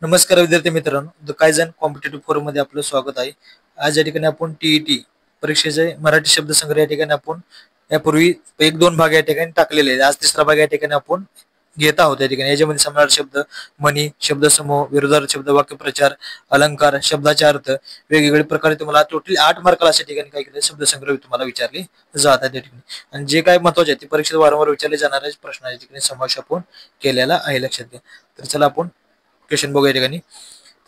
नमस्कार विद्यार्थी मित्रांनो, द कायझन कॉम्पिटेटिव्ह फोरम मध्ये आपलं स्वागत आहे. आज या ठिकाणी आपण टीईटी परीक्षेचे मराठी शब्दसंग्रह या ठिकाणी आपण यापूर्वी एक दोन भाग या ठिकाणी टाकलेले आहेत. आज तिसरा भाग या ठिकाणी आपण घेत आहोत. या ठिकाणी याच्यामध्ये समानार्थी शब्द, म्हणी, शब्दसमूह, विरोधार्थी शब्द, वाक्यप्रचार, अलंकार, शब्दाचे अर्थ, वेगवेगळे प्रकारे तुम्हाला टोटल 8 मार्काला अशा ठिकाणी काय केले शब्दसंग्रह तुम्हाला विचारले जातात त्या ठिकाणी. आणि जे काय महत्त्वाचे आहे ते परीक्षेत वारंवार विचारले जाणारे प्रश्न या ठिकाणी समावेश आपण केलेला आहे, लक्षात घ्या. तर चला आपण क्वेश्चन बघूया या ठिकाणी.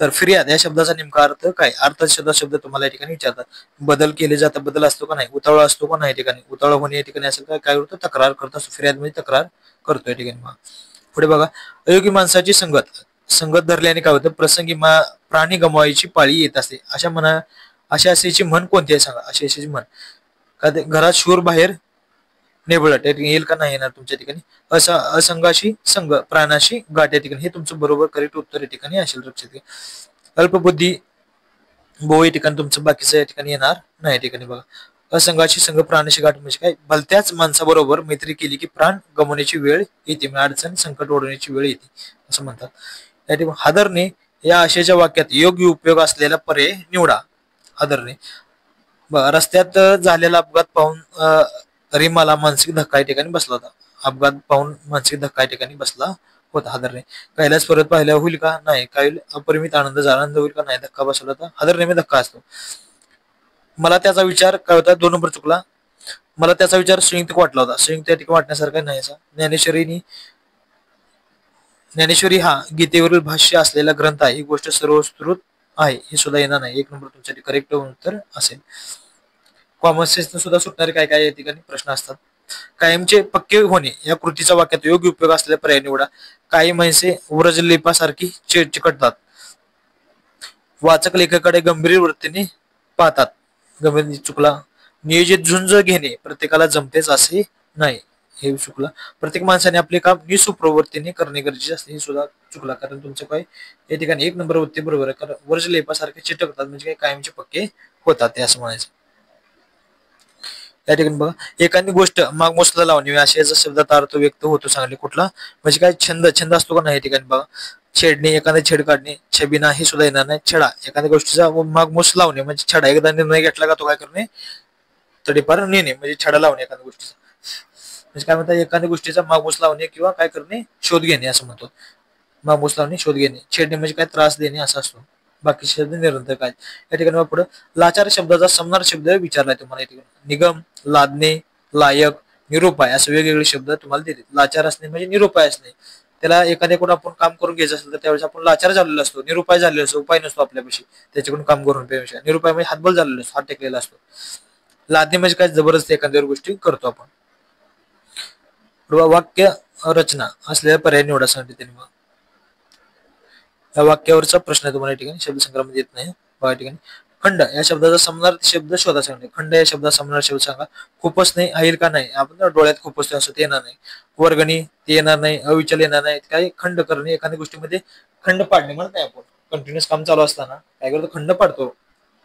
तर फिर्याद या शब्दाचा नेमका अर्थ काय? अर्थ शब्द तुम्हाला या ठिकाणी विचारतात. बदल केले जातात, बदल असतो का नाही, उतावळा असतो का नाही, या ठिकाणी उतावळा होणे या ठिकाणी असेल काय काय होतं, तक्रार करत असतो. फिर्याद म्हणजे तक्रार करतो या ठिकाणी. पुढे बघा, अयोग्य माणसाची संगत धरल्याने काय होतं, प्रसंगी प्राणी गमवायची पाळी येत असते. अशा असेची म्हण कोणती आहे सांगा. अशी म्हण का घरात शूर बाहेर नेबळट येईल का नाही येणार तुमच्या ठिकाणी. असंगाशी संघ, प्राणाशी गाठ या ठिकाणी हे तुमचं बरोबर करेक्ट उत्तर या ठिकाणी असेल, लक्षात घ्या. अल्पबुद्धी बो या ठिकाणी तुमचं बाकीचं या ठिकाणी येणार नाही. या ठिकाणी बघा, असंगाशी संघ, प्राणाशी गाठ म्हणजे काय, भलत्याच माणसाबरोबर मैत्री केली की प्राण गमवण्याची वेळ येते, अडचण संकट ओढवण्याची वेळ येते असं म्हणतात. या ठिकाणी हादरणे या आशयाच्या वाक्यात योग्य उपयोग असलेला पर्याय निवडा. हादरणे, रस्त्यात झालेला अपघात पाहून रीमाला मानसिक धक्का या ठिकाणी बसला होता. अपघात पाहून मानसिक धक्का या ठिकाणी बसला होता. हादरणे, कैलास परत पाहिल्या होईल का नाही, काय अपरिमित आनंद होईल का नाही, धक्का बसला होता. हादरणे में धक्का असतो. मला त्याचा विचार काय होता, 2 नंबर चुकला. मला त्याचा विचार संयुक्त वाटला होता. संयुक्त या ठिकाणी वाटण्यासारखा नाही. ज्ञानेश्वरी हा गीतेवरील भाष्य असलेला ग्रंथ आहे. ही गोष्ट सर्वश्रुत आहे, हे सुद्धा येणार नाही. 1 नंबर तुमच्यासाठी करेक्ट उत्तर असेल. कॉमन सेन्स सुद्धा सुटणारे काय काय या ठिकाणी प्रश्न असतात. कायमचे पक्के होणे या कृतीचा वाक्यात योग्य उपयोग असलेला पर्याय निवडा. काही माणसे व्रजलेपासारखी चिकटतात. वाचक लेखाकडे गंभीर वृत्तीने पाहतात. गंभीर चुकला. नियोजित झुंज घेणे प्रत्येकाला जमतेच असे नाही, हे चुकला. प्रत्येक माणसाने आपले काम निसुप्रवृत्तीने करणे गरजेचे असते, हे सुद्धा चुकला. कारण तुमचं काय या ठिकाणी 1 नंबर उत्तर बरोबर आहे. कारण व्रजलेपासारखे चिटकतात म्हणजे काय, कायमचे पक्के होतात ते असं म्हणायचं. या ठिकाणी बघा, एखादी गोष्ट मागमोसला लावणे अशाचा शब्दाचा अर्थ व्यक्त होतो सांगले कुठला म्हणजे काय, छंद असतो का नाही. या ठिकाणी बघा, छेडणे, एखादा छेड काढणे, छबिना हे सुद्धा येणार नाही. छडा, एखाद्या गोष्टीचा मागमोस लावणे म्हणजे छडा, एकदा निर्णय घेतला का तो काय करणे, तडीपार नेणे म्हणजे छडा लावणे एखाद्या गोष्टीचा. म्हणजे काय म्हणतात, एखाद्या गोष्टीचा मागमोस लावणे किंवा काय करणे, शोध घेणे असं म्हणतो. मागमोस लावणे, शोध घेणे. छेडणे म्हणजे काय, त्रास देणे असं असतो. बाकी शब्द निरंतर काय. या ठिकाणी पुढे लाचार शब्दाचा समनार शब्द विचारलाय तुम्हाला. या ठिकाणी निगम, लादणे, लायक, निरुपाय असे वेगवेगळे शब्द तुम्हाला देते. लाचार असणे म्हणजे निरुपाय असणे. त्याला एखाद्याकडून आपण काम करून घ्यायचं असेल तर त्यावेळेस आपण लाचार झालेला असतो, निरुपाय झालेला असतो, उपाय नसतो आपल्यापाशी त्याच्याकडून काम करून पेक्षा. निरुपाय म्हणजे हातबल झालेला असतो, हात टेकलेला असतो. लादणे म्हणजे काय, जबरदस्ती एखाद्या गोष्टी करतो आपण. वाक्य रचना असलेला पर्याय निवडा सांगते त्यांनी. मग या वाक्यावरचा प्रश्न तुम्हाला या ठिकाणी शब्दसंग्रहामध्ये येत नाही. बघा या ठिकाणी, खंड या शब्दाचा समनार्थी शब्द शोधा सांगते. खंड या शब्दाचा समनार्थी शब्द सांगा. खुपसणे येईल का नाही, आपण डोळ्यात खुपसतो असं ते येणार नाही. वर्गणी ते येणार नाही. अविचल येणार नाही. काही खंड करणे, एखाद्या गोष्टीमध्ये खंड पाडणे म्हणत नाही आपण. कंटिन्युअस काम चालू असताना काय करतो, खंड पाडतो,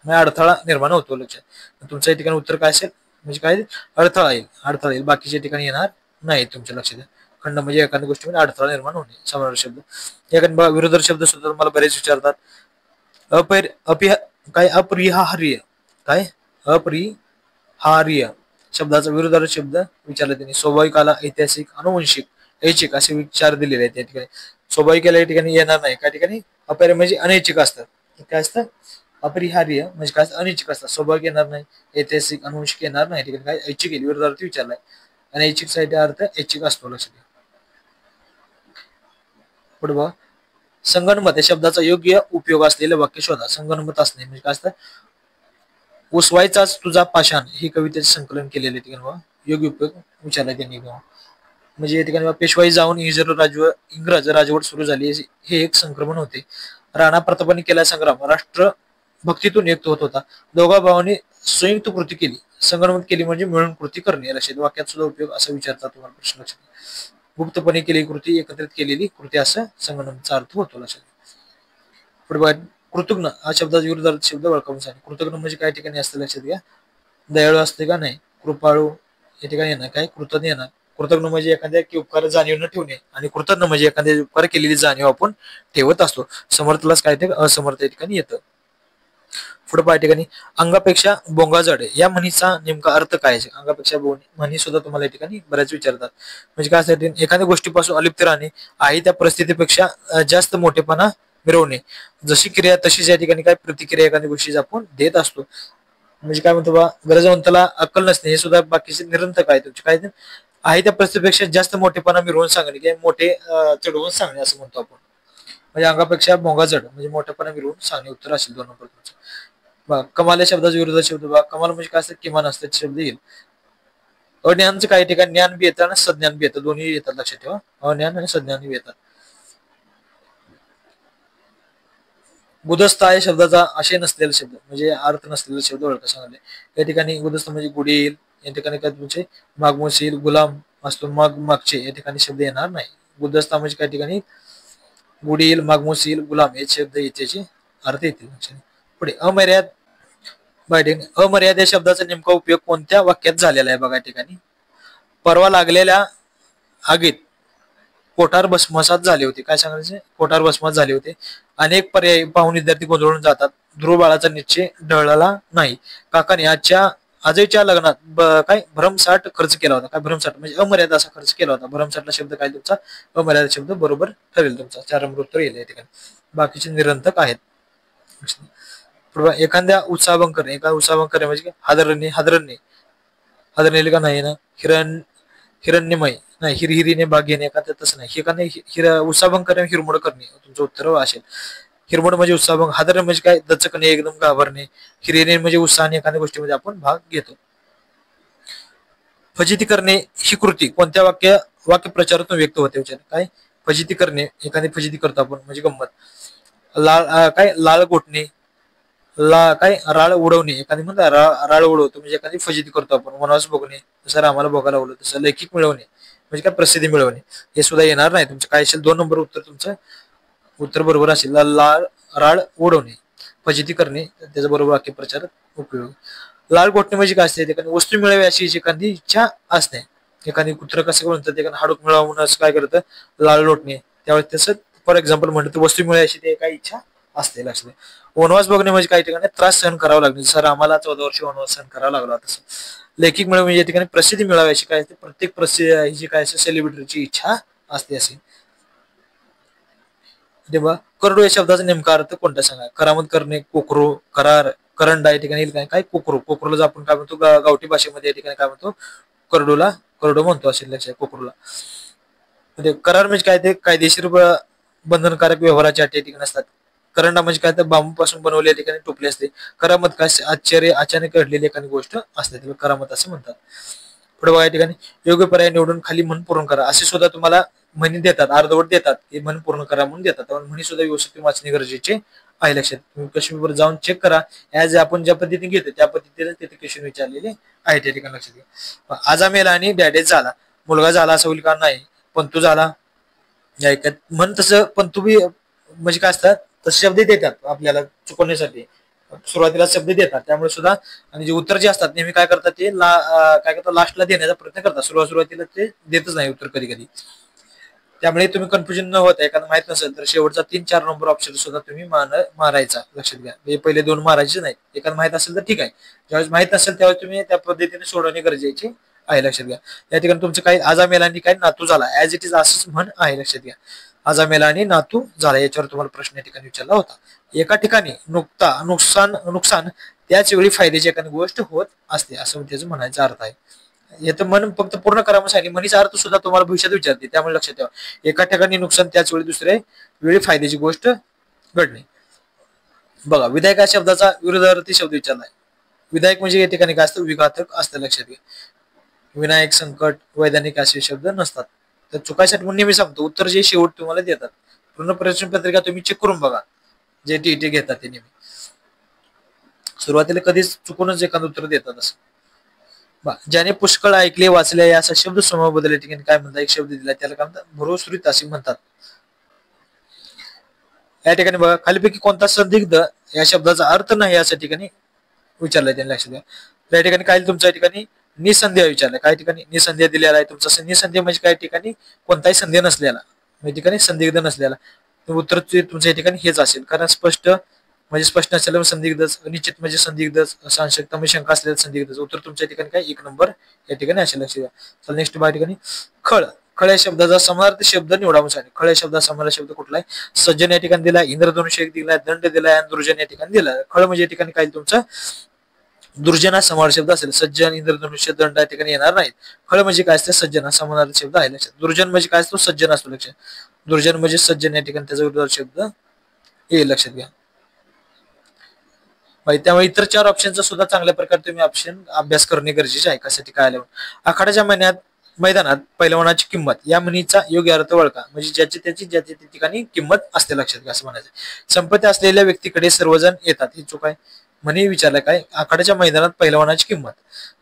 अडथळा निर्माण होतो. लक्षात, तुमच्या या ठिकाणी उत्तर काय असेल म्हणजे काय, अडथळा येईल. बाकीच्या ठिकाणी येणार नाही. तुमच्या लक्षात, खंड म्हणजे एखाद्या गोष्टीमध्ये अडथळा निर्माण होणे, समानार्थी शब्द. एखादा विरोधार्थी शब्द सुद्धा तुम्हाला बरेच विचारतात. अपरिहार्य, काय अपरिहार्य शब्दाचा विरोधार्थी शब्द विचारला त्यांनी. स्वाभाविक आला, ऐतिहासिक, अनुवंशिक, ऐच्छिक असे विचार दिलेले आहेत. या ठिकाणी स्वाभाविक या ठिकाणी येणार नाही. काय ठिकाणी अपरिहार्य म्हणजे अनैच्छिक असतात. काय असतं, अपरिहार्य म्हणजे काय, अनैच्छिक असतात. स्वाभाविक येणार नाही, ऐतिहासिक, अनुवंशिक येणार नाही. ठिकाणी काय ऐच्छिक येईल, विरोधार्थी विचारलाय. आणि ऐच्छिक साठी अर्थ ऐच्छिक असतो, लक्षात घ्या. पुढे बघा, संगणमत या शब्दाचा योग्य उपयोग असलेले वाक्य शोधा. संगणमत असणे म्हणजे काय असतं, उसवायचाच तुझा पाषाण हे कवितेचे संकलन केलेले ठिकाणी योग्य उपयोग विचारला त्यांनी. म्हणजे या ठिकाणी पेशवाई जाऊन इंग्रज राजवट सुरू झाली, हे एक संक्रमण होते. राणा प्रतापांनी केला संग्राम राष्ट्र भक्तीतून युक्त होत होता. दोघा भावांनी संयुक्त कृती केली. संगणमत केली म्हणजे मिळून कृती करणे. लक्षात, वाक्यात सुद्धा उपयोग असा विचारतात तुम्हाला प्रश्न. लक्षात, गुप्तपणे केलेली कृती, एकत्रित केलेली कृती असं संगणमचा अर्थ होतो. लक्षात. पुढे कृतज्ञ हा शब्दाचा विरुद्ध शब्द ओळखावून सांगा. कृतज्ञ म्हणजे काय ठिकाणी असतं, लक्षात घ्या. दयाळू असते का नाही, कृपाळू या ठिकाणी येणार. काय कृतज्ञ येणार. कृतज्ञ म्हणजे एखाद्या उपकार जाणीव न ठेवणे आणि कृतज्ञ म्हणजे एखाद्या उपकार केलेली जाणीव आपण ठेवत असतो. समर्थलाच काय ते असमर्थ या ठिकाणी येतं. पुढे पाय ठिकाणी अंगापेक्षा बोंगा जड या म्हणीचा नेमका अर्थ काय आहे? अंगापेक्षा म्हणी सुद्धा तुम्हाला या ठिकाणी बऱ्याच विचारतात. म्हणजे काय असतं, एखाद्या गोष्टीपासून अलिप्त राहणे आहे त्या परिस्थितीपेक्षा जास्त मोठेपणा मिरवणे. जशी क्रिया तशीच या ठिकाणी काय प्रतिक्रिया एखाद्या गोष्टीची आपण देत असतो. म्हणजे काय म्हणतो बा, गरजवंताला अक्कल नसणे हे सुद्धा बाकीचे निरंतर आहे तुमचे काय आहे त्या परिस्थितीपेक्षा जास्त मोठेपणा मिरवून सांगणे किंवा मोठे चढवून सांगणे असं म्हणतो आपण. म्हणजे अंगापेक्षा भोंगा जड म्हणजे मोठेपणा मिरवून सांगणे उत्तर असेल 2 नंबर तुमचं. बघा कमाल या शब्दाचा विरुद्ध शब्द बघा. कमाल म्हणजे काय असतं, किमान असतं शब्द येईल. अज्ञानचं काही ठिकाणी ज्ञान बी येतं आणि सज्ञान बी येतं, दोन्ही येतात लक्षात ठेवा. अज्ञान आणि सज्ञान बी येतात. गुदस्थ या शब्दाचा आशय नसलेला शब्द म्हणजे अर्थ नसलेला शब्द ओळखा सांगले. या ठिकाणी गुदस्थ म्हणजे गुढी येईल, या ठिकाणी काय तुमचे मागमूस येईल, गुलाम असतो मागचे या ठिकाणी शब्द येणार नाही. गुदस्थ म्हणजे काही ठिकाणी गुढी येईल, मागमूस येईल, गुलाम हे शब्द याचे अर्थ येतील. पुढे अमर्याद या शब्दाचा नेमका उपयोग कोणत्या वाक्यात झालेला आहे बघा. या ठिकाणी परवा लागलेल्या आगीत कोठार भस्मसात झाले होते. काय सांगायचे, कोठार भस्मात झाले होते. अनेक पर्याय पाहून विद्यार्थी गोंधळून जातात. ध्रुव बाळाचा निश्चय ढळला नाही. काकाने आजच्या लग्नात काय भरमसाठ खर्च केला होता. काय भरमसाठ म्हणजे अमर्याद असा खर्च केला होता. भरमसाठला शब्द काय तुमचा अमर्याद शब्द बरोबर ठरेल तुमचा. 4 नंबर उत्तर येईल या ठिकाणी. बाकीचे निरंतक आहेत. एखाद्या उत्साहभंग करणे, एका उत्साहभंग करणे म्हणजे हादरणे का नाही ना, हिरण्यमय नाही, हिरहिरीने भाग घेणे एखाद्या तसं नाही. एखाद्या उत्साहभंग करणे हिरमोड करणे तुमचं उत्तर असेल. हिरमोड म्हणजे उत्साहभंग, हादरणे म्हणजे काय दचकणे एकदम घाबरणे, हिरहिरी म्हणजे उत्साहाने एखाद्या गोष्टीमध्ये आपण भाग घेतो. फजिती करणे ही कृती कोणत्या वाक्यप्रचारातून व्यक्त होते विचार. काय फजिती करणे, एखादी फजिती करतो आपण म्हणजे गंमत. लाळ गोठणे, काय राळ उडवणे, एखादी म्हणता राळ उडवतो म्हणजे एखादी फजिती करतो आपण. वनवास भोगणे जसं रामाला भोगायला लावलं तसं. लौकिक मिळवणे म्हणजे काय प्रसिद्धी मिळवणे हे सुद्धा येणार नाही तुमचं. काय असेल 2 नंबर उत्तर तुमचं उत्तर बरोबर असेल. राळ उडवणे, फजिती करणे त्याचा बरोबर वाक्यप्रचार उपयोग. लाळ गोठणे म्हणजे काय असते, एखादी वस्तू मिळावी अशी एखादी इच्छा असते. एखादी कुत्र कसं म्हणतात, एखादं हाडूक मिळावं म्हणून असं काय करतं लाळ लोटणे. त्यावेळेस तसं फॉर एक्झाम्पल म्हणलं तर वस्तू मिळावी अशी ते काय इच्छा असते लक्षात. वनवास बघणे म्हणजे काही ठिकाणी त्रास सहन करावा लागणे. जसं आम्हाला 14 वर्ष वनवास सहन करावा लागला तसं. लौकिक मिळवणे म्हणजे या ठिकाणी प्रसिद्धी मिळावी अशी काय असते, प्रत्येक प्रसिद्धी ही काय असते सेलिब्रिटीची इच्छा असते असे. तेव्हा करडो या शब्दाचा नेमका अर्थ कोणता सांगा. करामत करणे, कोकरो, करार, करंडा या ठिकाणी काय कोकरोला आपण काय म्हणतो गावठी भाषेमध्ये या ठिकाणी काय म्हणतो करडो म्हणतो असेल लक्षात. कोकरोला करार म्हणजे काय ते कायदेशीर बंधनकारक व्यवहाराच्या अटी ठिकाणी असतात. करंडा म्हणजे काय तर बांबू पासून बनवलेल्या ठिकाणी टोपली असते. करामत काय आश्चर्य अचानक घडलेली एखादी गोष्ट असते त्याला करामत असं म्हणतात. पुढे बघा या ठिकाणी योग्य पर्याय निवडून खाली मन पूर्ण करा असे सुद्धा तुम्हाला म्हणी देतात, अर्धवट देतात. हे मन पूर्ण करा म्हणून देतात. म्हणी सुद्धा व्यवस्थित वाचणे गरजेचे आहे लक्षात. तुम्ही क्वेश्चन जाऊन चेक करा. ऍज आपण ज्या पद्धतीने घेतो त्या पद्धतीने तिथे क्वेश्चन विचारलेले आहे त्या ठिकाणी लक्षात घ्या. आजा मेला आणि डॅडेज झाला, मुलगा झाला असं होईल का नाही, पण तू झाला म्हण तसं पण तुम्ही म्हणजे काय असतात तसे शब्द देतात आपल्याला चुकवण्यासाठी. सुरुवातीला शब्द देतात त्यामुळे सुद्धा आणि जे उत्तर जे असतात नेहमी काय करतात ते काय करतात लास्टला देण्याचा प्रयत्न करतात. सुरुवातीला ते देतच नाही उत्तर कधी कधी. त्यामुळे तुम्ही कन्फ्युजन न होता एखादं माहित नसेल तर शेवटचा 3-4 नंबर ऑप्शन सुद्धा तुम्ही मारायचा लक्षात घ्या. हे पहिले 2 मारायचे नाही. एखादं माहित असेल तर ठीक आहे, ज्यावेळेस माहित नसेल त्यावेळेस तुम्ही त्या पद्धतीने सोडवणे गरजेचे आहे लक्षात घ्या. या ठिकाणी तुमचं काही आजा मेला आणि काही नातू झाला ऍज इट इज असंच म्हण आहे लक्षात घ्या. आजा मेला आणि नातू झाला याच्यावर तुम्हाला प्रश्न या ठिकाणी विचारला होता. एका ठिकाणी नुकसान त्याच वेळी फायद्याची एखादी गोष्ट होत असते असं त्याचं म्हणायचा अर्थ आहे. येतं मन फक्त पूर्ण करा म्हणून म्हणीचा अर्थ सुद्धा तुम्हाला भविष्यात विचारते त्यामुळे लक्षात ठेवा. एका ठिकाणी नुकसान त्याच वेळी दुसऱ्या वेळी फायद्याची गोष्ट घडणे. बघा विधायक या शब्दाचा विरोधार्थी शब्द विचारलाय. विधायक म्हणजे या ठिकाणी काय असतं विघातक असतं लक्षात घ्या. विनायक, संकट, वैधानिक असे शब्द नसतात. तर चुकायसाठी म्हणून नेहमी सांगतो उत्तर जे शेवट तुम्हाला देतात पूर्ण प्रश्न पत्रिका तुम्ही चेक करून बघा जे टीईटी घेतात ते नेहमी. सुरुवातीला कधीच चुकूनच एखादं उत्तर देतात असं. ज्याने पुष्कळ ऐकले वाचले असा शब्द समूह बदल या ठिकाणी काय म्हणतात एक शब्द दिला त्याला काय म्हणतात भरोसुरीत असे म्हणतात. या ठिकाणी बघा खालीपैकी कोणता संदिग्ध या शब्दाचा अर्थ नाही अशा ठिकाणी विचारलाय त्यांनी लक्षात घ्या. या ठिकाणी काय तुमच्या ठिकाणी निसंदेह विचारलं, काही ठिकाणी निसंदेह दिलेला आहे तुमचा. निसंदेह म्हणजे काही ठिकाणी कोणताही संदेह नसलेला, या ठिकाणी संदिग्ध नसलेला. उत्तर तुमच्या या ठिकाणी हेच असेल, कारण स्पष्ट म्हणजे स्पष्ट नसलेलं संदिग्ध, निश्चित म्हणजे संदिग्ध, संशयता म्हणजे शंका असलेलं संदिग्ध. उत्तर तुमच्या ठिकाणी काय 1 नंबर या ठिकाणी असेल. लक्षात घ्या. चला नेक्स्ट या ठिकाणी खळ. खळ या शब्दाचा समानार्थी शब्द निवडा म्हणून सांगितले. खळ या शब्दाचा समानार्थी शब्द कुठला आहे? सज्जन या ठिकाणी दिलाय, इंद्रधनुष्य एक दिलाय, दंड दिलाय आणि दुर्जन या ठिकाणी दिलाय. खळ म्हणजे या ठिकाणी काय तुमचं दुर्जना समानार्थी शब्द असेल. सज्जन, इंद्रधनुष्य, दंड या ठिकाणी येणार नाहीत. खळ म्हणजे काय असते? सज्जना समानार्थी शब्द आहे. लक्षात. दुर्जन म्हणजे काय असतो? सज्जन असतो. लक्षात. दुर्जन म्हणजे सज्जन या ठिकाणी त्याचा विरुद्ध शब्द येईल. लक्षात घ्या. त्यामुळे इतर 4 ऑप्शनचा सुद्धा चांगल्या प्रकारे तुम्ही ऑप्शन अभ्यास करणे गरजेचे आहे. कशासाठी काय आल्यावर आखाड्याच्या मैदानात पैलवानाची किंमत या म्हणीचा योग्य अर्थ ओळखा. म्हणजे ज्याची त्याची ज्या ठिकाणी किंमत असते. लक्षात घ्या. असं म्हणायचं. संपत्ती असलेल्या व्यक्तीकडे सर्वजण येतात. ही चूक आहे. म्हणे विचारलं काय? आखाड्याच्या मैदानात पैलवानाची किंमत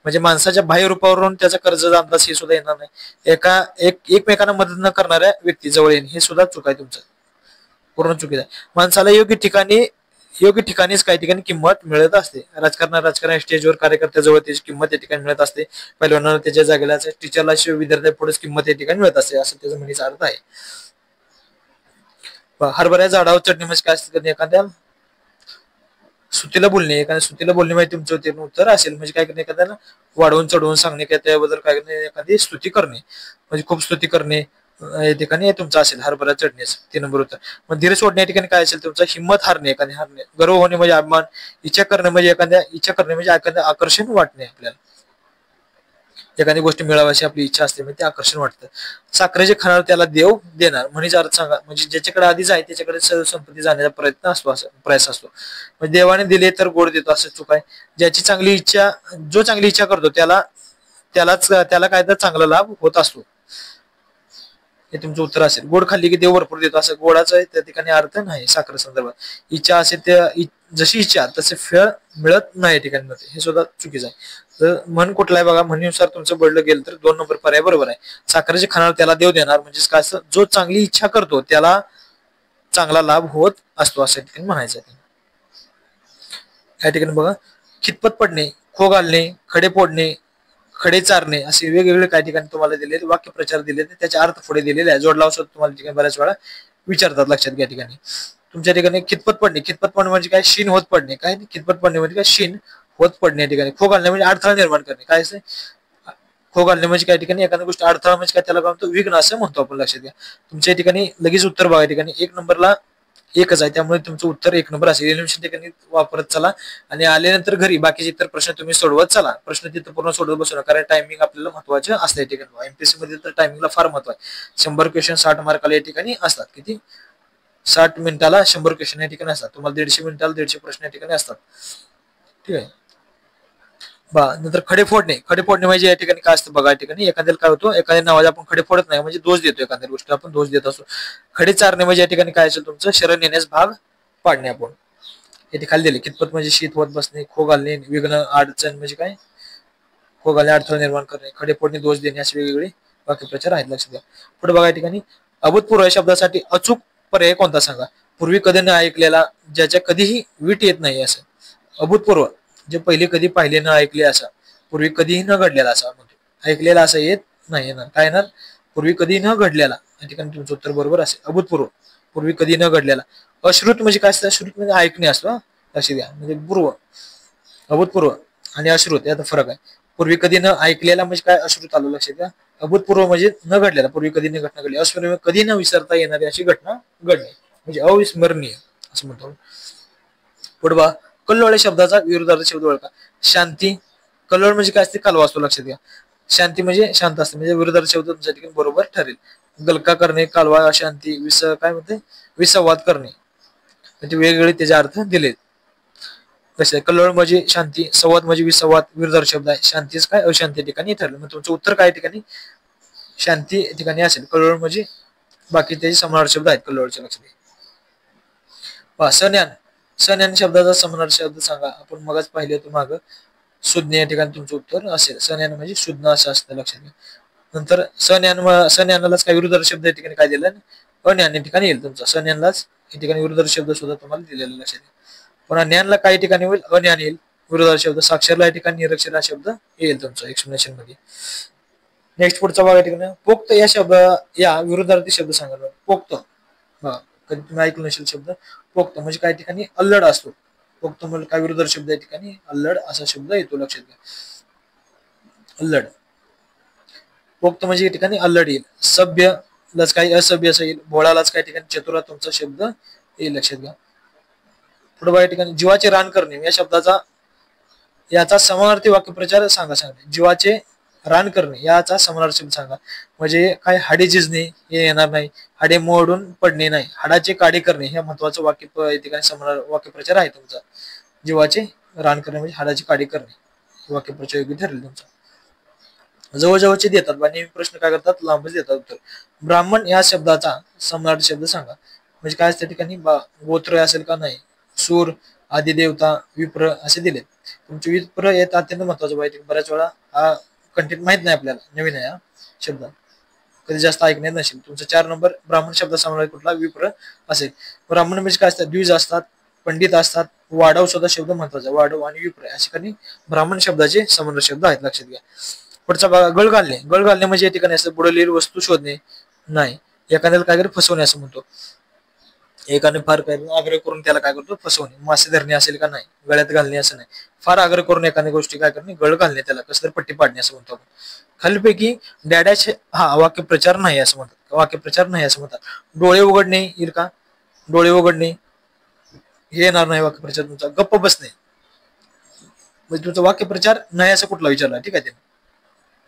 म्हणजे माणसाच्या बाह्य रूपावरून त्याचा कर्जचा अंदाज हे सुद्धा येणार नाही. एकमेकांना मदत न करणाऱ्या व्यक्ती जवळ येणे हे सुद्धा चूक आहे तुमचं. पूर्ण चुकीचं आहे. माणसाला योग्य ठिकाणीच काही ठिकाणी किंमत मिळत असते. राजकारण स्टेजवर कार्यकर्त्याजवळ त्याची किंमत या ठिकाणी मिळत असते. पहिलवानाला त्याच्या जागेला, टीचरला विद्यार्थ्या पुढेच किंमत या ठिकाणी मिळत असते. असं त्याचा म्हणण्याचा अर्थ आहे. हरभऱ्या झाडावर चढणे म्हणजे काय असते? एखाद्या सुतीला बोलणे, एखाद्या सुतीला बोलणे माहिती तुमचं होते उत्तर असेल. म्हणजे काय करणे? एखाद्याला वाढवून चढवून सांगणे किंवा त्याबद्दल काय करणे, एखादी स्तुती करणे म्हणजे खूप स्तुती करणे या ठिकाणी तुमचं असेल. हरभरा चढण्यास 3 नंबर उत्तर. मग धीर सोडणे या ठिकाणी काय असेल तुमचा? हिंमत हारणे, एखादी हारणे. गर्व होणे म्हणजे अभिमान. इच्छा करणे म्हणजे एखाद्या आकर्षण वाटणे. आपल्याला एखादी गोष्ट मिळावायची आपली इच्छा असते म्हणजे ते आकर्षण वाटतं. साखरेचे खाणार त्याला देव देणार म्हणीचा अर्थ सांगा. म्हणजे ज्याच्याकडे आधीच आहे त्याच्याकडे सर्व संपत्ती जाण्याचा प्रयास असतो. म्हणजे देवाने दिले तर गोड देतो असं चूक आहे. जो चांगली इच्छा करतो त्याला काय तर चांगला लाभ होत असतो. हे तुमचं उत्तर असेल. गोड खाल्ली की देव भरपूर देतो असं गोडाचा त्या ठिकाणी अर्थ नाही. साखर संदर्भात इच्छा असेल त्या जशी इच्छा तसे फळ मिळत नाही या ठिकाणी. हे सुद्धा चुकीचं आहे. तर म्हण कुठला आहे बघा. म्हणीनुसार तुमचं बदललं गेलं तर 2 नंबर पर्याय बरोबर आहे. साखरेचे खाणार त्याला देव देणार म्हणजे काय असं? जो चांगली इच्छा करतो त्याला चांगला लाभ होत असतो असं ठिकाणी म्हणायचं. या ठिकाणी बघा खितपत पडणे, खो घालणे, खडे फोडणे, खडे चारणे असे वेगवेगळे काही ठिकाणी तुम्हाला दिलेले वाक्यप्रचार दिले, त्याचे अर्थ पुढे दिलेले आहे. जोडला असतो तुम्हाला ठिकाणी बऱ्याच वेळा विचारतात. लक्षात घ्या. ठिकाणी तुमच्या ठिकाणी खितपत पडणे म्हणजे काय? शीन होत पडणे. काय खितपत पडणे म्हणजे काय? शीन होत पडणे. या ठिकाणी खो घालणे म्हणजे अडथळा निर्माण करणे. काय असं? खो घालणे म्हणजे काय ठिकाणी एखाद्या गोष्ट अडथळा म्हणजे काय? त्याला काय म्हणतो? विघ्न असं म्हणतो आपण. लक्षात घ्या. तुमच्या ठिकाणी लगेच उत्तर बघा. ठिकाणी 1 नंबरला एकच आहे त्यामुळे तुमचं उत्तर 1 नंबर असेल. एलिमिनेशन ठिकाणी वापरत चला आणि आल्यानंतर घरी बाकीचे इतर प्रश्न तुम्ही सोडवत चला. प्रश्न तिथं पूर्ण सोडवत बसू नका. कारण टायमिंग आपल्याला महत्वाचे असते. या ठिकाणी एमपीएससी मध्ये तर टायमिंगला फार महत्व आहे. 100 क्वेश्चन 60 मार्काला या ठिकाणी असतात. किती? 60 मिनिटाला 100 क्वेश्चन या ठिकाणी असतात. तुम्हाला 150 मिनिटाला 150 प्रश्न या ठिकाणी असतात. ठीक आहे. नंतर खडे फोडणे म्हणजे या ठिकाणी काय असतं बघा. या ठिकाणी एखाद्याला काय होतो? एखाद्या नावाला आपण खडे फोडत नाही म्हणजे दोष देतो. एखाद्या गोष्टीला आपण दोष देत असतो. खडे चारणे म्हणजे या ठिकाणी काय असेल तुमचं? शरण येण्यास भाग पाडणे. आपण येथे खाली दिले. कितपत म्हणजे शीत होत बसणे. खो घालणे, विघ्न, अडचण म्हणजे काय? खो घालणे, अडथळा निर्माण करणे. खडे फोडणे, दोष देणे असे वेगवेगळे वाक्यप्रचार आहेत. लक्षात द्या. पुढे बघा. या ठिकाणी अभूतपूर्व या शब्दासाठी अचूक पर्याय कोणता सांगा? पूर्वी कधी न ऐकलेला, ज्याच्या कधीही वीट येत नाही असं. अभूतपूर्व जे पहिले कधी पाहिले न ऐकले असा. पूर्वी कधीही न घडलेला असा म्हणतो. ऐकलेला असं येत नाही येणार. काय येणार? पूर्वी कधी न घडलेला. या ठिकाणी तुमचं उत्तर बरोबर असेल. अभूतपूर्व पूर्वी कधी न घडलेला. अश्रुत म्हणजे काय असतं? श्रुत म्हणजे ऐकणे असतं. लक्ष द्या. म्हणजे पूर्व अभूतपूर्व आणि अश्रुत यात फरक आहे. पूर्वी कधी न ऐकलेला म्हणजे काय? अश्रुत आलं. लक्षात द्या. अभूतपूर्व म्हणजे न घडलेला. पूर्वी कधी न घटना घडली. अश्रुत कधी न विसरता येणारी अशी घटना घडणे म्हणजे अविस्मरणीय असं म्हणतो. पुढे कल्लोळ या शब्दाचा विरुद्धार्थ शब्द ओळखा. शांती. कल्लोळ म्हणजे काय असते? कालवा असतो. लक्षात घ्या. शांती म्हणजे शांत असते म्हणजे विरुद्धार्थ शब्द तुमच्या ठिकाणी बरोबर ठरेल. गलका करणे, कालवा, अशांती, काय म्हणते? विसंवाद करणे म्हणजे वेगवेगळे त्याचे अर्थ दिले. कसे? कल्लोळ म्हणजे शांती, संवाद म्हणजे विसंवाद, विरुद्धार्थ शब्द आहे. शांतीच काय? अशांती ठिकाणी ठरलं. मग तुमचं उत्तर काय ठिकाणी? शांती ठिकाणी असेल. कल्लोळ म्हणजे बाकी त्याचे समानार्थी शब्द आहेत कल्लोळच्या. लक्षात घ्या. सज्ञान शब्दाचा समानार्थी शब्द सांगा. आपण मगच पाहिले होतं मागं. सुज्ञ या ठिकाणी तुमचं उत्तर असेल. सज्ञान म्हणजे सुज्ञ असं असतं. लक्षात घ्या. नंतर सज्ञानालाच काय विरुद्धार्थ शब्द या ठिकाणी काय दिलं? अज्ञान या ठिकाणी येईल तुमचा. सज्ञानलाच या ठिकाणी विरुद्धार्थ शब्द सुद्धा तुम्हाला दिलेला. लक्षात घ्या. पुन्हा ज्ञानला काही ठिकाणी होईल अज्ञान येईल. विरोधार्थी शब्द. साक्षरला या ठिकाणी निरक्षर हा शब्द येईल तुमचा एक्सप्लेनेशन मध्ये. नेक्स्ट पुढचा भाग या ठिकाणी पोक्त या शब्द या विरोधार्थी शब्द सांगा. पोक्त कधी तुम्ही ऐकलं नसेल शब्द पोक्त म्हणजे काही ठिकाणी अल्लड असतो. पोक्त म्हणजे काय विरोधार्थी शब्द या ठिकाणी अल्लड असा शब्द येतो, लक्षात घ्या. अल्लड पोक्त म्हणजे या ठिकाणी अल्लड येईल. सभ्य लाच काही असभ्य असं येईल. भोळालाच काही ठिकाणी चतुरा तुमचा शब्द येईल, लक्षात घ्या. पुढे बघा या ठिकाणी जीवाचे रान करणे या शब्दाचा याचा समानार्थी वाक्यप्रचार सांगा. जीवाचे रान करणे याचा समानार्थी शब्द सांगा. म्हणजे काय हाडे झिजणे हे येणार नाही. हाडे मोडून पडणे नाही. हाडाचे काढे करणे हे महत्वाचं वाक्य या ठिकाणी वाक्यप्रचार आहे तुमचा. जीवाचे रान करणे म्हणजे हाडाचे काढे करणे वाक्यप्रचार योग्य ठरेल तुमचा. जवळजवळचे देतात नेहमी प्रश्न काय करतात, लांबच देतात उत्तर. ब्राह्मण या शब्दाचा समानार्थी शब्द सांगा. म्हणजे काय त्या ठिकाणी गोत्र असेल का नाही. सूर, आदिदेवता, विप्र असे दिले. तुमचे विप्र हे अत्यंत महत्वाचं माहिती. बऱ्याच वेळा हा कंटेंट माहित नाही आपल्याला, नवीन आहे हा शब्द, कधी जास्त ऐकण्यात नसेल. तुमचा 4 नंबर ब्राह्मण शब्द समानार्थी कुठला, विप्र असेल. ब्राह्मण म्हणजे काय असतात, द्विज असतात, पंडित असतात. वाढव सुद्धा शब्द महत्वाचा. वाढव आणि विप्र असे काही ब्राह्मण शब्दाचे समानार्थी शब्द आहेत, लक्षात घ्या. पुढचा बघा गळ घालणे. गळ घालणे म्हणजे या ठिकाणी असं बुडलेली वस्तू शोधणे नाही. एखाद्याला काय करे फसवणे असं म्हणतो. एकाने फार काय आग्रह करून त्याला काय करतो, फसवणे. मासे धरणे असेल का नाही, गळ्यात घालणे असं नाही. फार आग्रह करून एखाद्या गोष्टी काय करणे, गळ घालणे, त्याला कसं पट्टी पाडणे असं म्हणतो आपण. खालीपैकी डॅडॅश हा वाक्यप्रचार नाही असं म्हणतात. वाक्यप्रचार नाही असं म्हणतात. डोळे उघडणे येईल का, डोळे उघडणे हे येणार नाही वाक्यप्रचार तुमचा. गप्प बसणे म्हणजे तुमचा वाक्यप्रचार नाही असं कुठला विचारला, ठीक आहे ते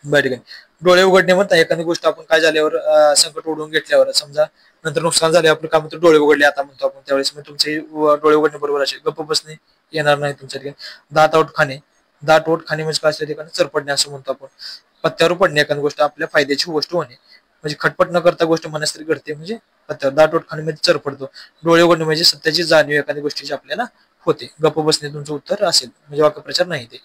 बरं ठिकाणी. डोळे उघडणे म्हणता एखादी गोष्ट आपण काय झाल्यावर संकट ओढून घेतल्यावर, समजा नंतर नुकसान झाले आपलं काम, तर डोळे उघडले आता म्हणतो आपण, त्यावेळेस मग तुमचे डोळे उघडणे बरोबर असेल. गप्प बसणे येणार नाही तुमच्या ठिकाणी. दात ओठ खाणे. दात ओठ खाणे म्हणजे काय असल्या ठिकाणी चरपडणे असं म्हणतो आपण. पत्त्यावर पडणे एखादी गोष्ट आपल्या फायद्याची गोष्ट होणे म्हणजे खटपट न करता गोष्ट मनास तरी घडते म्हणजे पत्त्यावर. दात ओठ खाणे म्हणजे चरपडतो. डोळे उघडणे म्हणजे सत्याची जाणीव एखाद्या गोष्टीची आपल्याला होते. गप्प बसणे तुमचं उत्तर असेल, म्हणजे वाक्यप्रचार नाही ते.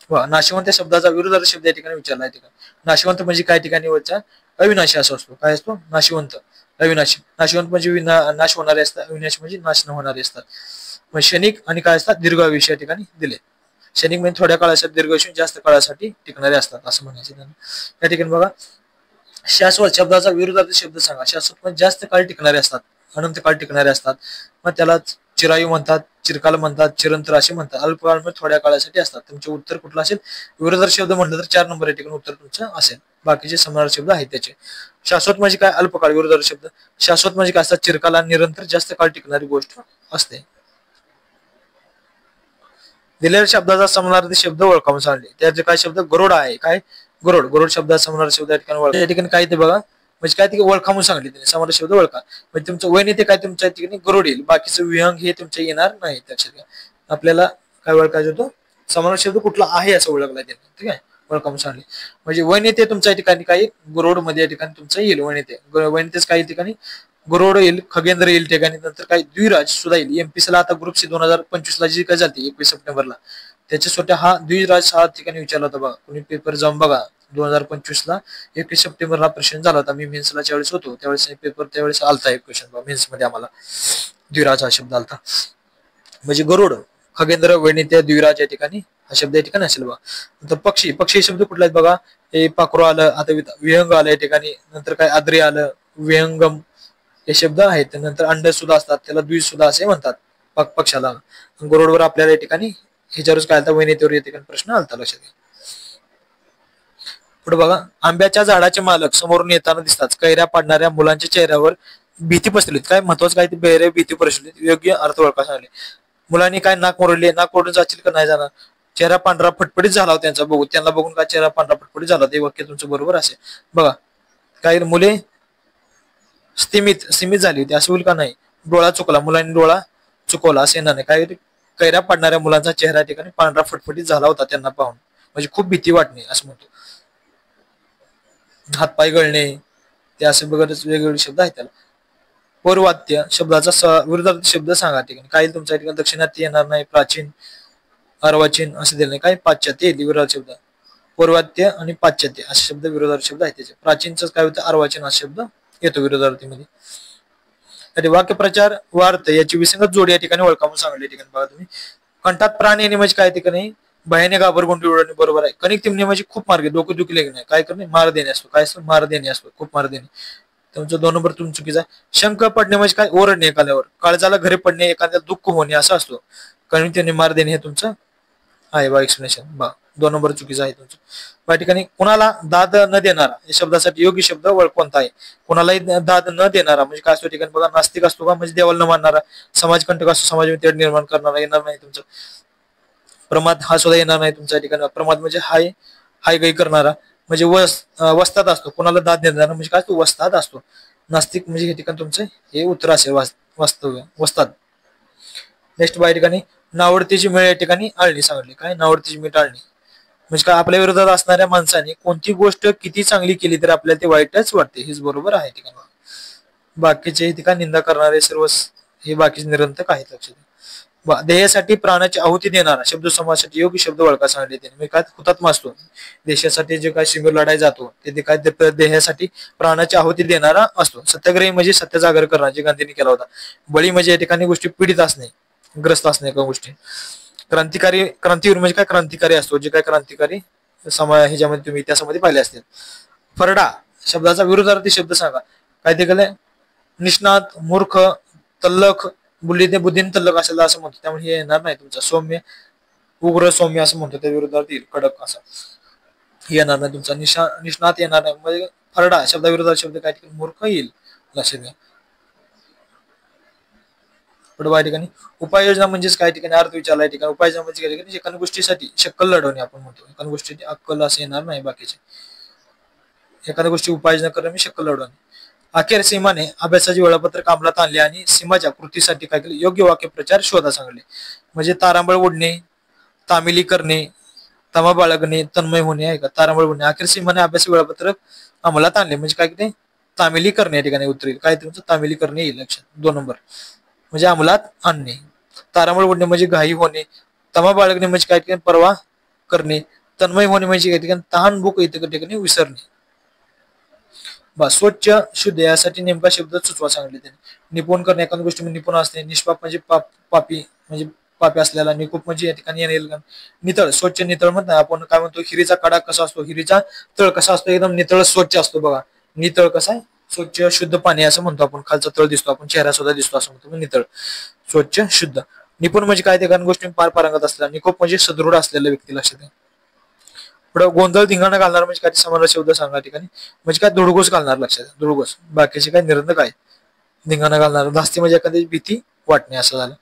नाशिवंत या शब्दाचा विरोधार्थी शब्द या ठिकाणी विचारला आहे. नाशिवंत म्हणजे काय ठिकाणी वरचा अविनाशी असं असतो. काय असतो, नाशिवंत, अविनाशी. नाशिवंत म्हणजे नाश होणारे असतात, अविनाशी म्हणजे नाश न होणारे असतात. मग क्षणिक आणि काय असतात, दीर्घायुष्य या ठिकाणी दिले. क्षणिक म्हणजे थोड्या काळासाठी, दीर्घायुष्य जास्त काळासाठी टिकणारे असतात असं म्हणायचं त्यांना. या ठिकाणी बघा शाश्वत शब्दाचा विरोधार्थी शब्द सांगा. शाश्वत म्हणजे जास्त काळ टिकणारे असतात, अनंत काळ टिकणारे असतात. मग त्याला चिरायू म्हणतात, चिरकाल म्हणतात, चिरंतर असे म्हणतात. अल्पकाळ म्हणजे थोड्या काळासाठी असतात. तुमचे उत्तर कुठलं असेल, विरोधार्थी शब्द म्हटलं तर 4 नंबर या ठिकाणी उत्तर तुमचं असेल. बाकीचे समानार्थी शब्द आहेत त्याचे. शाश्वत म्हणजे काय, अल्पकाळ. विरोधार्थी शब्द शाश्वत म्हणजे काय असतात, चिरकाल आणि निरंतर जास्त काळ टिकणारी गोष्ट असते. दिलेल्या शब्दाचा समानार्थी शब्द ओळखावून सांगले. त्याचे काय शब्द, गरुड आहे. काय गरुड, गरुड शब्दाचा समानार्थी शब्द या ठिकाणी ओळखा. या ठिकाणी काय ते बघा, म्हणजे काय ते ओळखावून सांगले त्याने. समानार्थी शब्द ओळखा म्हणजे तुमचं वय ते काय तुमच्या ठिकाणी गरुड येईल. बाकीचं विहंग हे तुमच्या येणार नाही. लक्षात घ्या. आपल्याला काय ओळखायचं होतं, समानार्थी शब्द कुठला आहे असं ओळखला त्यांनी, ठीक आहे. ओळखावून सांगले म्हणजे वैनेते तुमच्या ठिकाणी काही गरुड मध्ये या ठिकाणी तुमचं येईल. वैनेतेच काही ठिकाणी गरुड येईल, खगेंद्र येईल ठिकाणी. नंतर काही द्विराज सुद्धा येईल. एमपीसीला आता ग्रुप सी 2025 जी काय झाली 21 सप्टेंबरला, त्याच्या सुट्ट्या हा द्विराज 7 ठिकाणी विचारला होता बघा. तुम्ही पेपर जाऊन बघा. 2025 21 सप्टेंबरला प्रश्न झाला होता. मी मेन्सला ज्यावेळेस होतो त्यावेळेस पेपर त्यावेळेस आलता एक क्वेश्चन मेन्स मध्ये आम्हाला. द्विराज हा शब्द आलता. म्हणजे गरुड, खगेंद्र, वैनित्य, द्विराज या ठिकाणी हा शब्द या ठिकाणी असेल बघा. नंतर पक्षी, पक्षी शब्द कुठला आहेत बघा. हे पाखरू आलं, आता विहंग आलं या ठिकाणी. नंतर काय आद्री आलं, विहंगम हे शब्द आहेत. नंतर अंड सुद्धा असतात, त्याला द्विज सुद्धा असे म्हणतात पक्षाला. गरुडवर आपल्याला या ठिकाणी ह्याच्यावरच काय आलता, वैनित्यवर या ठिकाणी प्रश्न आलता, लक्षात घ्या. पुढे बघा, आंब्याच्या झाडाचे मालक समोरून येताना दिसतात. कैऱ्या पाडणाऱ्या मुलांच्या चेहऱ्यावर भीती पसरलीत. काय महत्वाचं काय, ते भीती पसरलीत. योग्य अर्थ ओळखा सांगले. मुलांनी काय नाक मोडले, नाक मोडून जातील का नाही जाणार. चेहरा पांढरा फटफटीत झाला होता त्यांचा बघून, त्यांना बघून काय चेहरा पांढरा फटफटीत झाला. ते वाक्य तुमचं बरोबर असेल बघा. काही मुले सीमित झाली होती असं होईल का नाही. डोळा चुकला, मुलांनी डोळा चुकवला असं येणार नाही. काही कैऱ्या पाडणाऱ्या मुलांचा चेहरा ठिकाणी पांढरा फटफटीत झाला होता त्यांना पाहून, म्हणजे खूप भीती वाटणे असं म्हणतो. हातपाय गळणे ते असे बघतच वेगवेगळे शब्द आहेत त्याला. पौर्वात्य शब्दाचा विरोधार्थी शब्द सांगा. ठिकाणी काही तुमच्या ठिकाणी दक्षिणात्य येणार नाही, प्राचीन, अर्वाचीन असे दिले नाही. काही पाश्चात्य विरोधार्थी शब्द. पौर्वात्य आणि पाश्चात्य असे शब्द विरोधार्थी शब्द आहेत त्याचे. प्राचीनच काय होतं, अर्वाचीन हा शब्द येतो विरोधार्थीमध्ये. वाक्यप्रचार व अर्थ याची विसंगत जोडी या ठिकाणी ओळखावून सांगली. ठिकाणी बघा तुम्ही, कंठात प्राण येणे म्हणजे काय ते नाही, भयाने घाबरगुंडी उडवणे बरोबर आहे. कणिक तिमणे म्हणजे खूप मार्ग डोकं दुखी लागणे, काय करणे मार देणे असतो. काय असतो मार देणे असतो, खूप मार देणे. तुमचं 2 नंबर तुम चुकीचा आहे. शंख पडणे म्हणजे काय ओरडणे एखाद्यावर, काळजाला घरी पडणे एखाद्या दुःख होणे असं असतो. कणिक तिमणे मार देणे हे तुमचं आहे बा एक्सप्लेनेशन बा. 2 नंबर चुकीचा आहे तुमचं. या ठिकाणी कुणाला दाद न देणारा या शब्दासाठी योग्य शब्द कोणता आहे? कुणालाही दाद न देणारा म्हणजे काय असतो ठिकाणी बघा, नास्तिक असतो का म्हणजे देवाला न मानणारा, समाजकंटक असतो समाजामध्ये तेढ निर्माण करणारा येणार नाही तुमचं. प्रमाद हा सुद्धा येणार नाही तुमच्या ठिकाणी. प्रमाद म्हणजे हाय हाय गई करणारा म्हणजे वस्ताद असतो. कोणाला दाद देणारा म्हणजे काय तो वस्ताद असतो. नास्तिक म्हणजे हे ठिकाण तुमचं हे उत्तर असेल वास्तव्य वस्ताद. नेक्स्ट बा या ठिकाणी नावडतीची मेळ या ठिकाणी आळणी सांगितली. काय नावडतीची मेळ आळणी म्हणजे काय आपल्या विरोधात असणाऱ्या माणसाने कोणती गोष्ट किती चांगली केली तर आपल्याला ते वाईटच वाटते, हेच बरोबर आहे ठिकाणी. बाकीचे ठिकाण निंदा करणारे सर्व हे बाकीचे निरंतक आहेत लक्षात. ध्येयासाठी प्राणाची आहुती देणारा शब्द समासासाठी योग्य शब्द ओळखा सांगितले त्यांनी. मी काय हुतात्मा असतो, देशासाठी जे काय शिबिर लढाई जातो ते काय ध्येयासाठी प्राणाची आहुती देणारा असतो. सत्याग्रही म्हणजे सत्य जागर करणार जे गांधींनी केला होता. बळी म्हणजे या ठिकाणी गोष्टी पीडित असणे, ग्रस्त असणे एका गोष्टी. क्रांतीवीर म्हणजे काय क्रांतिकारी असतो, जे काय क्रांतिकारी समाज ह्याच्यामध्ये तुम्ही इतिहासामध्ये पाहिले असतील. फरडा शब्दाचा विरोधार्थी शब्द सांगा. काय ते केलंय निष्णात, मूर्ख, तल्लख, बुद्धीन तल्लख असेल असं म्हणतो, त्यामुळे हे येणार नाही तुमचा. सौम्य, उग्र सौम्य असं म्हणतो, त्या विरोधात येईल कडक असं येणार नाही तुमचा. निष्णात येणार नाही म्हणजे फरडा शब्दाविरोधात शब्द काय ठिकाणी मूर्ख येईल लक्षात घ्या. पुढे ठिकाणी उपाययोजना म्हणजेच काय ठिकाणी अर्थ विचारला ठिकाणी. उपाययोजना म्हणजे काय ठिकाणी एखाद्या गोष्टीसाठी शक्कल लढवणे आपण म्हणतो. एखाद्या गोष्टीची अक्कल असं येणार नाही बाकीचे. एखाद्या गोष्टी उपाययोजना करणे म्हणजे शक्कल लढवणे. अखेर सीमाने अभ्यासाचे वेळापत्रक अंमलात आणले आणि सीमाच्या कृतीसाठी काय केले योग्य वाक्यप्रचार शोधा सांगले. म्हणजे तारांबळ ओढणे, तामिली करणे, तमा बाळगणे, तन्मय होणे आहे का तारांबळ ओढणे. अखेर सीमाने अभ्यास वेळापत्रक अंमलात आणले म्हणजे काय ते तामिली करणे या ठिकाणी उतरेल. काय तुमचं तामिली करणे येईल लक्षात. 2 नंबर म्हणजे अंमलात आणणे. तारांबळ ओढणे म्हणजे घाई होणे, तमा बाळगणे म्हणजे काय ठिकाणी परवा करणे, तन्मय होणे म्हणजे काय ठिकाणी तहान भूक इतर ठिकाणी विसरणे. स्वच्छ शुद्ध यासाठी नेमका शब्द सुचवा सांगितले त्यांनी. निपुण करणे एखाद्या गोष्टी निपुण असणे. निष्पाप म्हणजे पापी म्हणजे पापी असलेला. निकुप म्हणजे या ठिकाणी येईल. नितळ स्वच्छ नितळ म्हणतात आपण काय म्हणतो हिरीचा कडा कसा असतो, हिरीचा तळ कसा असतो एकदम नितळ स्वच्छ असतो बघा. नितळ कसा आहे स्वच्छ शुद्ध पाणी असं म्हणतो आपण. खालचा तळ दिसतो आपण, चेहरा सुद्धा दिसतो असं म्हणतो नितळ स्वच्छ शुद्ध. निपुण म्हणजे काय ते गोष्टी पार पारंगत असलेला. निकोप म्हणजे सदृढ असलेल्या व्यक्ती लक्षात घ्या. पुढे गोंधळ धिंगाणा घालणार म्हणजे काय समानार्थी शब्द सांगा ठिकाणी. म्हणजे काय धुडगूस घालणार लक्षात. धुडगूस बाकीचे काय निरंतर काय धिंगाणा घालणार. धास्ती म्हणजे एखादी भीती वाटणे असं झालं.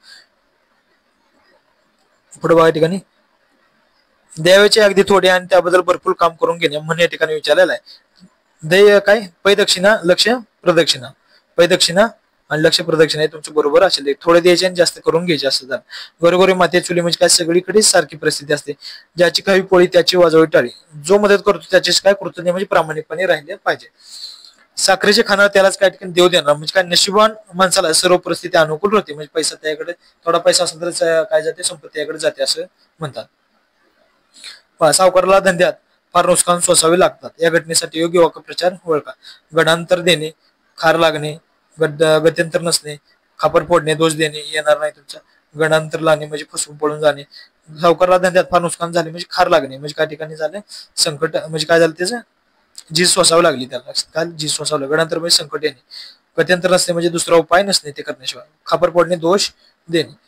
पुढे बघा ठिकाणी द्यावेचे अगदी थोडे आणि त्याबद्दल भरपूर काम करून घेणे म्हणून या ठिकाणी विचारलेलं आहे. ध्येय काय पै दक्षिणा लक्ष प्रदक्षिणा. पै दक्षिणा आणि लक्ष प्रदक्षिणा हे तुमचं बरोबर असेल. थोडे द्यायचे आणि जास्त करून घ्यायचे असं झालं. घरोघरी माते चुली म्हणजे काय सगळीकडे सारखी परिस्थिती असते. ज्याची काही पोळी त्याची वाजवळी टाळी. जो मदत करतो त्याचीच काय कृतज्ञ म्हणजे प्रामाणिकपणे राहिले पाहिजे. साखरेचे खाणार त्यालाच काय ठिकाणी देव देणार म्हणजे काय नशिबान माणसाला सर्व परिस्थिती अनुकूल होते. म्हणजे पैसा त्याकडे थोडा पैसा असेल तर काय जाते संपत्ती त्याकडे जाते असं म्हणतात. सावकाराला धंद्यात फार नुकसान सोसावे लागतात. या घटनेसाठी योग्य वाक्प्रचार ओळखा. गडांतर देणे, खार लागणे, गत्यंतर नसणे, खापर फोडणे, दोष देणे येणार नाही तुमचा. गडांतर लावणे म्हणजे फसवून पळून जाणे. सावकाराला धंद्यात फार नुकसान झाले म्हणजे खार लागणे म्हणजे काय ठिकाणी झालं संकट म्हणजे काय झालं त्याचं झीज सोसावं लागली त्याला. काय झीज सोसावलं. गडांतर म्हणजे संकट येणे. गत्यंतर नसणे म्हणजे दुसरा उपाय नसणे ते करण्याशिवाय. खापर फोडणे, दोष देणे.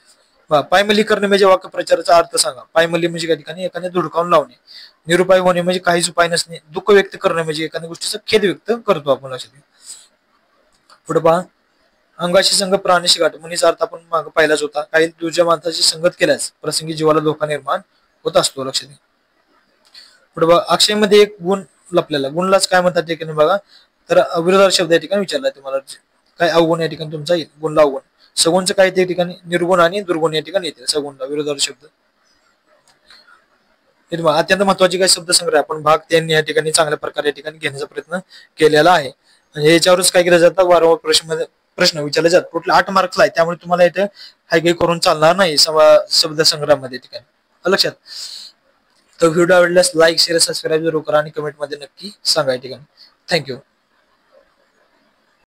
पायमल्ली करणे म्हणजे वाक्प्रचाराचा अर्थ सांगा. पायमल्ली म्हणजे काय ठिकाणी एखाद्या धुडकावून लावणे. निरुपाय होणे म्हणजे काहीच उपाय नसणे. दुःख व्यक्त करणे म्हणजे एखाद्या गोष्टीचा खेद व्यक्त करतो आपण लक्षात. पुढे पहा अंगाशी संग प्राणीशी गाठ म्हणजेचा अर्थ आपण मागे पाहिलाच होता. काही दुसऱ्या माणसाची संगत केल्यास प्रसंगी जीवाला धोका निर्माण होत असतो लक्षात. पुढे बघा अक्षयमध्ये एक गुण लपलेला. गुणलाच काय म्हणतात ठिकाणी बघा तर विरोधात शब्द या ठिकाणी विचारला तुम्हाला. काय अवगुण या ठिकाणी तुमचा येईल. गुणला अवगुण. सगुणचं काय त्या ठिकाणी निर्गुण आणि दुर्गुण या ठिकाणी येते. सगुणला विरोधात शब्द. अत्यंत महत्वाचे काही शब्द संग्रह आपण भाग त्यांनी या ठिकाणी चांगल्या प्रकारे या ठिकाणी घेण्याचा प्रयत्न केलेला आहे. म्हणजे याच्यावरच काय केलं जातं वारंवार प्रश्न विचारले जातात. टोटल 8 मार्क्सला आहे त्यामुळे तुम्हाला इथे हाय काही करून चालणार नाही शब्द संग्रहामध्ये ठिकाणी लक्षात. तर व्हिडिओ आवडल्यास लाईक शेअर सबस्क्राईब जरूर करा आणि कमेंट मध्ये नक्की सांगा या ठिकाणी. थँक्यू.